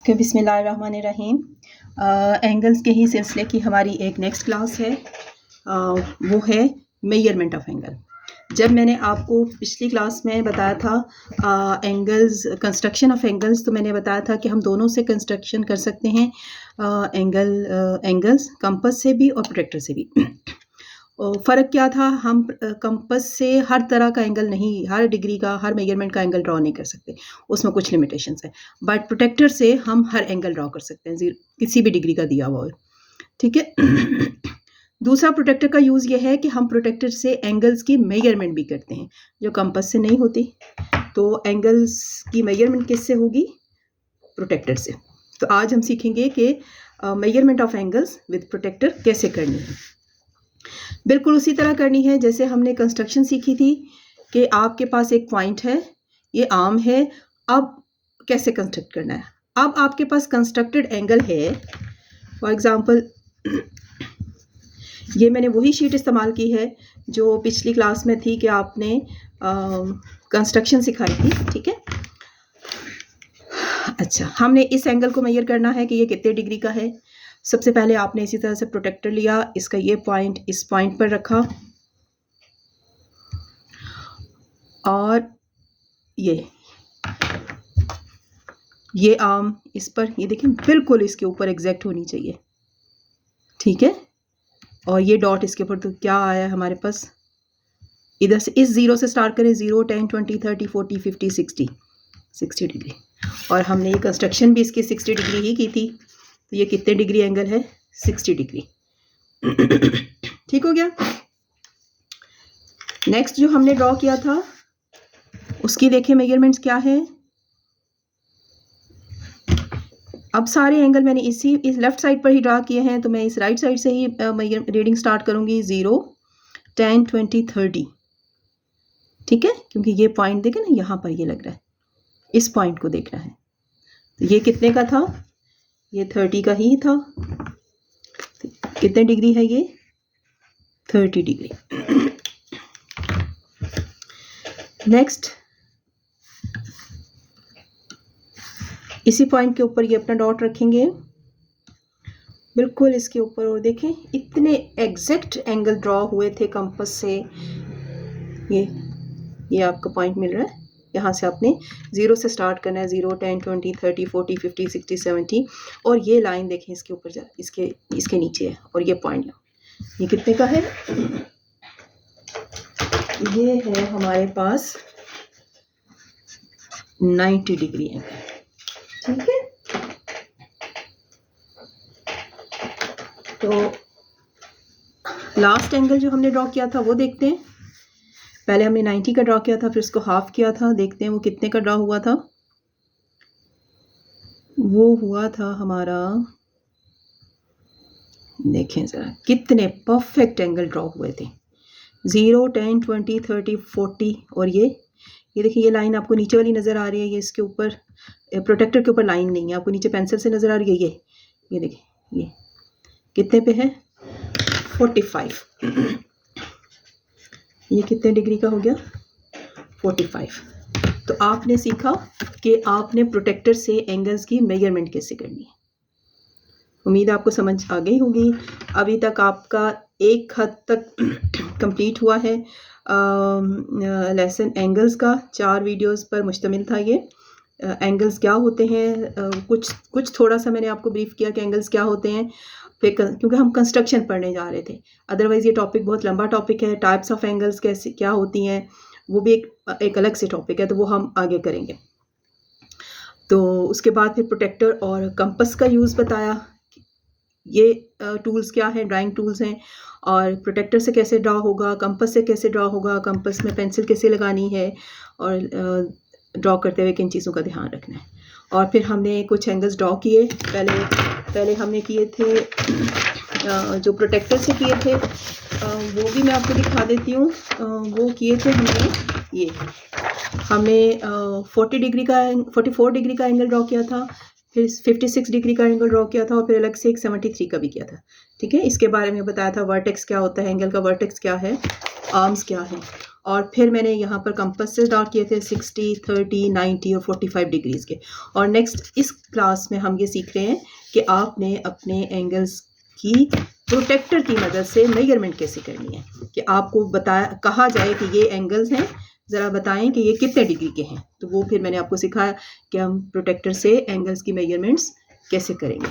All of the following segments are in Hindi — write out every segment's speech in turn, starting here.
कि बिस्मिल्लाहिर्रहमानिर्रहीम। एंगल्स के ही सिलसिले की हमारी एक नेक्स्ट क्लास है, वो है मेजरमेंट ऑफ एंगल। जब मैंने आपको पिछली क्लास में बताया था एंगल्स, कंस्ट्रक्शन ऑफ एंगल्स, तो मैंने बताया था कि हम दोनों से कंस्ट्रक्शन कर सकते हैं, एंगल्स कंपास से भी और प्रोट्रैक्टर से भी। फ़र्क क्या था, हम कंपास से हर तरह का एंगल नहीं, हर डिग्री का, हर मेजरमेंट का एंगल ड्रॉ नहीं कर सकते, उसमें कुछ लिमिटेशंस है। बट प्रोटेक्टर से हम हर एंगल ड्रॉ कर सकते हैं, किसी भी डिग्री का दिया हुआ हो, ठीक है। दूसरा प्रोटेक्टर का यूज़ ये है कि हम प्रोटेक्टर से एंगल्स की मेजरमेंट भी करते हैं, जो कंपास से नहीं होती। तो एंगल्स की मेजरमेंट किससे होगी? प्रोटेक्टर से। तो आज हम सीखेंगे कि measurement of angles with protractor कैसे करनी है। बिल्कुल उसी तरह करनी है जैसे हमने कंस्ट्रक्शन सीखी थी कि आपके पास एक पॉइंट है, ये आर्म है, अब कैसे कंस्ट्रक्ट करना है। अब आपके पास कंस्ट्रक्टेड एंगल है, फॉर एग्जांपल ये मैंने वही शीट इस्तेमाल की है जो पिछली क्लास में थी कि आपने कंस्ट्रक्शन सिखाई थी, ठीक है। अच्छा, हमने इस एंगल को मेजर करना है कि ये कितने डिग्री का है। सबसे पहले आपने इसी तरह से प्रोटेक्टर लिया, इसका ये पॉइंट इस पॉइंट पर रखा और ये आर्म इस पर, ये देखें बिल्कुल इसके ऊपर एग्जैक्ट होनी चाहिए, ठीक है। और ये डॉट इसके ऊपर, तो क्या आया हमारे पास, इधर से इस ज़ीरो से स्टार्ट करें, 0, 10, 20, 30, 40, 50, 60 डिग्री। और हमने ये कंस्ट्रक्शन भी इसकी 60 डिग्री ही की थी, तो ये कितने डिग्री एंगल है? 60 डिग्री। ठीक हो गया। नेक्स्ट जो हमने ड्रॉ किया था उसकी देखें मेजरमेंट्स क्या है। अब सारे एंगल मैंने इस लेफ्ट साइड पर ही ड्रा किए हैं, तो मैं इस राइट साइड से ही रीडिंग स्टार्ट करूंगी। 0, 10, 20, 30, ठीक है, क्योंकि ये पॉइंट देखें ना, यहाँ पर ये लग रहा है, इस पॉइंट को देखना है। तो ये कितने का था? ये 30 का ही था। कितने डिग्री है ये? 30 डिग्री। नेक्स्ट इसी पॉइंट के ऊपर ये अपना डॉट रखेंगे, बिल्कुल इसके ऊपर, और देखें इतने एग्जैक्ट एंगल ड्रॉ हुए थे कंपास से। ये आपका पॉइंट मिल रहा है, यहाँ से आपने 0 से स्टार्ट करना है। 0, 10, 20, 30, 40, 50, 60, 70, और ये लाइन देखें इसके ऊपर जा, इसके नीचे है, और ये पॉइंट ये कितने का है? ये है हमारे पास 90 डिग्री एंगल, ठीक है। तो लास्ट एंगल जो हमने ड्रॉ किया था वो देखते हैं। पहले हमने 90 का ड्रॉ किया था, फिर उसको हाफ किया था, देखते हैं वो कितने का ड्रॉ हुआ था। वो हुआ था हमारा, देखें ज़रा कितने परफेक्ट एंगल ड्रॉ हुए थे। 0, 10, 20, 30, 40, और ये देखिए ये लाइन आपको नीचे वाली नज़र आ रही है, ये इसके ऊपर प्रोटेक्टर के ऊपर लाइन नहीं है, आपको नीचे पेंसिल से नज़र आ रही है। ये देखिए ये कितने पे है? 45। ये कितने डिग्री का हो गया? 45। तो आपने सीखा कि आपने प्रोटेक्टर से एंगल्स की मेजरमेंट कैसे करनी है। उम्मीद आपको समझ आ गई होगी। अभी तक आपका एक हद तक कंप्लीट हुआ है लेसन एंगल्स का। 4 वीडियोस पर मुश्तमिल था ये। एंगल्स क्या होते हैं, कुछ थोड़ा सा मैंने आपको ब्रीफ किया कि एंगल्स क्या होते हैं, फिर क्योंकि हम कंस्ट्रक्शन पढ़ने जा रहे थे, अदरवाइज़ ये टॉपिक बहुत लंबा टॉपिक है। टाइप्स ऑफ एंगल्स कैसे क्या होती हैं वो भी एक अलग से टॉपिक है, तो वो हम आगे करेंगे। तो उसके बाद फिर प्रोटेक्टर और कंपास का यूज़ बताया, ये टूल्स क्या हैं, ड्राइंग टूल्स हैं, और प्रोटेक्टर से कैसे ड्रॉ होगा, कंपास से कैसे ड्रॉ होगा, कंपास में पेंसिल कैसे लगानी है, और ड्रॉ करते हुए किन चीज़ों का ध्यान रखना है। और फिर हमने कुछ एंगल्स ड्रॉ किए। पहले हमने किए थे जो प्रोटेक्टर से किए थे, वो भी मैं आपको दिखा देती हूँ। वो किए थे हमने 44 डिग्री का एंगल ड्रॉ किया था, फिर 56 डिग्री का एंगल ड्रॉ किया था, और फिर अलग से एक 73 का भी किया था, ठीक है। इसके बारे में बताया था वर्टेक्स क्या होता है, एंगल का वर्टेक्स क्या है, आर्म्स क्या है। और फिर मैंने यहाँ पर कंपासेस डार्क किए थे 60, 30, 90 और 45 डिग्रीज़ के। और नेक्स्ट इस क्लास में हम ये सीख रहे हैं कि आपने अपने एंगल्स की प्रोटेक्टर की मदद से मेजरमेंट कैसे करनी है, कि आपको कहा जाए कि ये एंगल्स हैं, ज़रा बताएं कि ये कितने डिग्री के हैं। तो वो फिर मैंने आपको सिखाया कि हम प्रोटेक्टर से एंगल्स की मेजरमेंट्स कैसे करेंगे।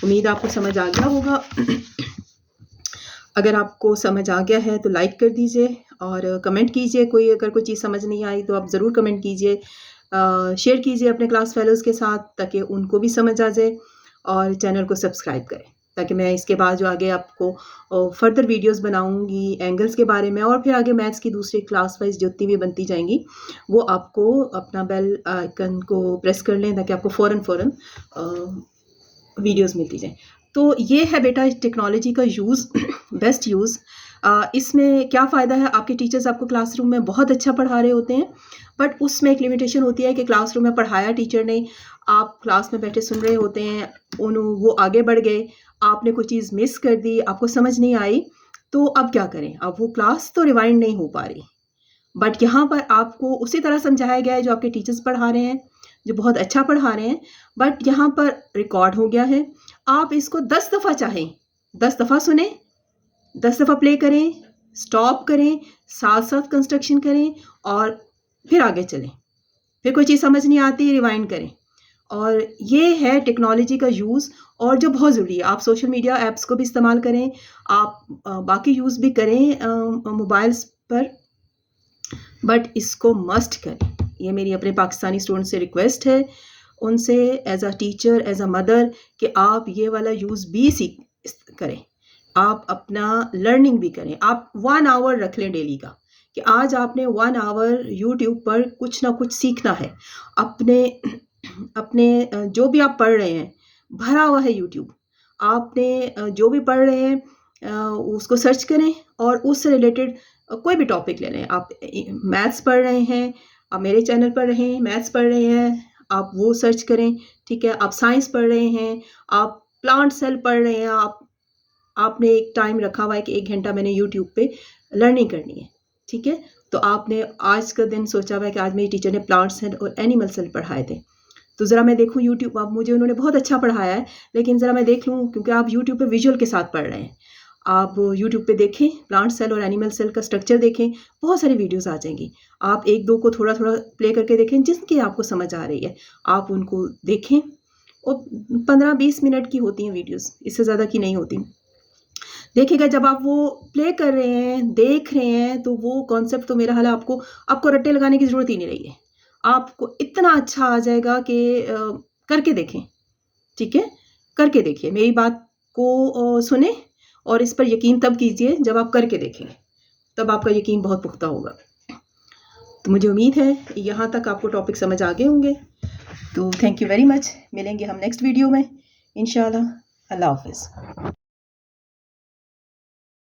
उम्मीद आपको समझ आ गया होगा। अगर आपको समझ आ गया है तो लाइक कर दीजिए और कमेंट कीजिए। अगर कोई चीज़ समझ नहीं आई तो आप ज़रूर कमेंट कीजिए। शेयर कीजिए अपने क्लास फेलोज़ के साथ ताकि उनको भी समझ आ जाए, और चैनल को सब्सक्राइब करें ताकि मैं इसके बाद जो आगे आपको फर्दर वीडियोस बनाऊंगी एंगल्स के बारे में, और फिर आगे मैथ्स की दूसरी क्लास वाइज जितनी भी बनती जाएंगी वो आपको अपना बेल आइकन को प्रेस कर लें ताकि आपको फ़ौरन वीडियोस मिलती जाएं। तो ये है बेटा टेक्नोलॉजी का यूज़, बेस्ट यूज़। इसमें क्या फ़ायदा है, आपके टीचर्स आपको क्लासरूम में बहुत अच्छा पढ़ा रहे होते हैं, बट उसमें एक लिमिटेशन होती है कि क्लासरूम में पढ़ाया टीचर ने, आप क्लास में बैठे सुन रहे होते हैं, वो आगे बढ़ गए, आपने कोई चीज़ मिस कर दी, आपको समझ नहीं आई, तो अब क्या करें? अब वो क्लास तो रिवाइंड नहीं हो पा रही, बट यहाँ पर आपको उसी तरह समझाया गया है जो आपके टीचर्स पढ़ा रहे हैं, जो बहुत अच्छा पढ़ा रहे हैं, बट यहाँ पर रिकॉर्ड हो गया है। आप इसको 10 दफ़ा चाहें 10 दफ़ा सुने, 10 दफ़ा प्ले करें, स्टॉप करें, साथ-साथ कंस्ट्रक्शन करें और फिर आगे चलें। फिर कोई चीज़ समझ नहीं आती, रिवाइंड करें। और ये है टेक्नोलॉजी का यूज़, और जो बहुत ज़रूरी है। आप सोशल मीडिया ऐप्स को भी इस्तेमाल करें, आप बाकी यूज़ भी करें मोबाइल्स पर, बट इसको मस्ट करें। ये मेरी अपने पाकिस्तानी स्टूडेंट से रिक्वेस्ट है, उनसे as a teacher, as a mother, कि आप ये वाला यूज़ भी करें, आप अपना लर्निंग भी करें। आप 1 आवर रख लें डेली का, कि आज आपने 1 आवर यूट्यूब पर कुछ ना कुछ सीखना है। अपने जो भी आप पढ़ रहे हैं, भरा हुआ है यूट्यूब। आपने जो भी पढ़ रहे हैं उसको सर्च करें और उससे रिलेटेड कोई भी टॉपिक ले लें। आप मैथ्स पढ़ रहे हैं, आप मेरे चैनल पर रहें, मैथ्स पढ़ रहे हैं, आप वो सर्च करें, ठीक है? आप साइंस पढ़ रहे हैं, आप प्लांट सेल पढ़ रहे हैं, आपने एक टाइम रखा हुआ है कि 1 घंटा मैंने यूट्यूब पे लर्निंग करनी है, ठीक है? तो आपने आज का दिन सोचा हुआ है कि आज मेरी टीचर ने प्लांट सेल और एनिमल सेल पढ़ाए थे, तो ज़रा मैं देखूँ यूट्यूब। अब मुझे उन्होंने बहुत अच्छा पढ़ाया है, लेकिन ज़रा मैं देख लूँ, क्योंकि आप यूट्यूब पे विजुअल के साथ पढ़ रहे हैं। आप यूट्यूब पे देखें, प्लांट सेल और एनिमल सेल का स्ट्रक्चर देखें, बहुत सारी वीडियोस आ जाएंगी। आप 1-2 को थोड़ा-थोड़ा प्ले करके देखें, जिसकी आपको समझ आ रही है, आप उनको देखें। और 15-20 मिनट की होती हैं वीडियोस, इससे ज़्यादा की नहीं होती। देखिएगा, जब आप वो प्ले कर रहे हैं, देख रहे हैं, तो वो कॉन्सेप्ट तो मेरा हाल है आपको रट्टे लगाने की ज़रूरत ही नहीं रही है। आपको इतना अच्छा आ जाएगा कि करके देखें, ठीक है? करके देखिए, मेरी बात को सुनें और इस पर यकीन तब कीजिए जब आप करके देखेंगे, तब आपका यकीन बहुत पुख्ता होगा। तो मुझे उम्मीद है यहाँ तक आपको टॉपिक समझ आ गए होंगे। तो थैंक यू वेरी मच। मिलेंगे हम नेक्स्ट वीडियो में इंशाल्लाह। अल्लाह हाफ़िज़।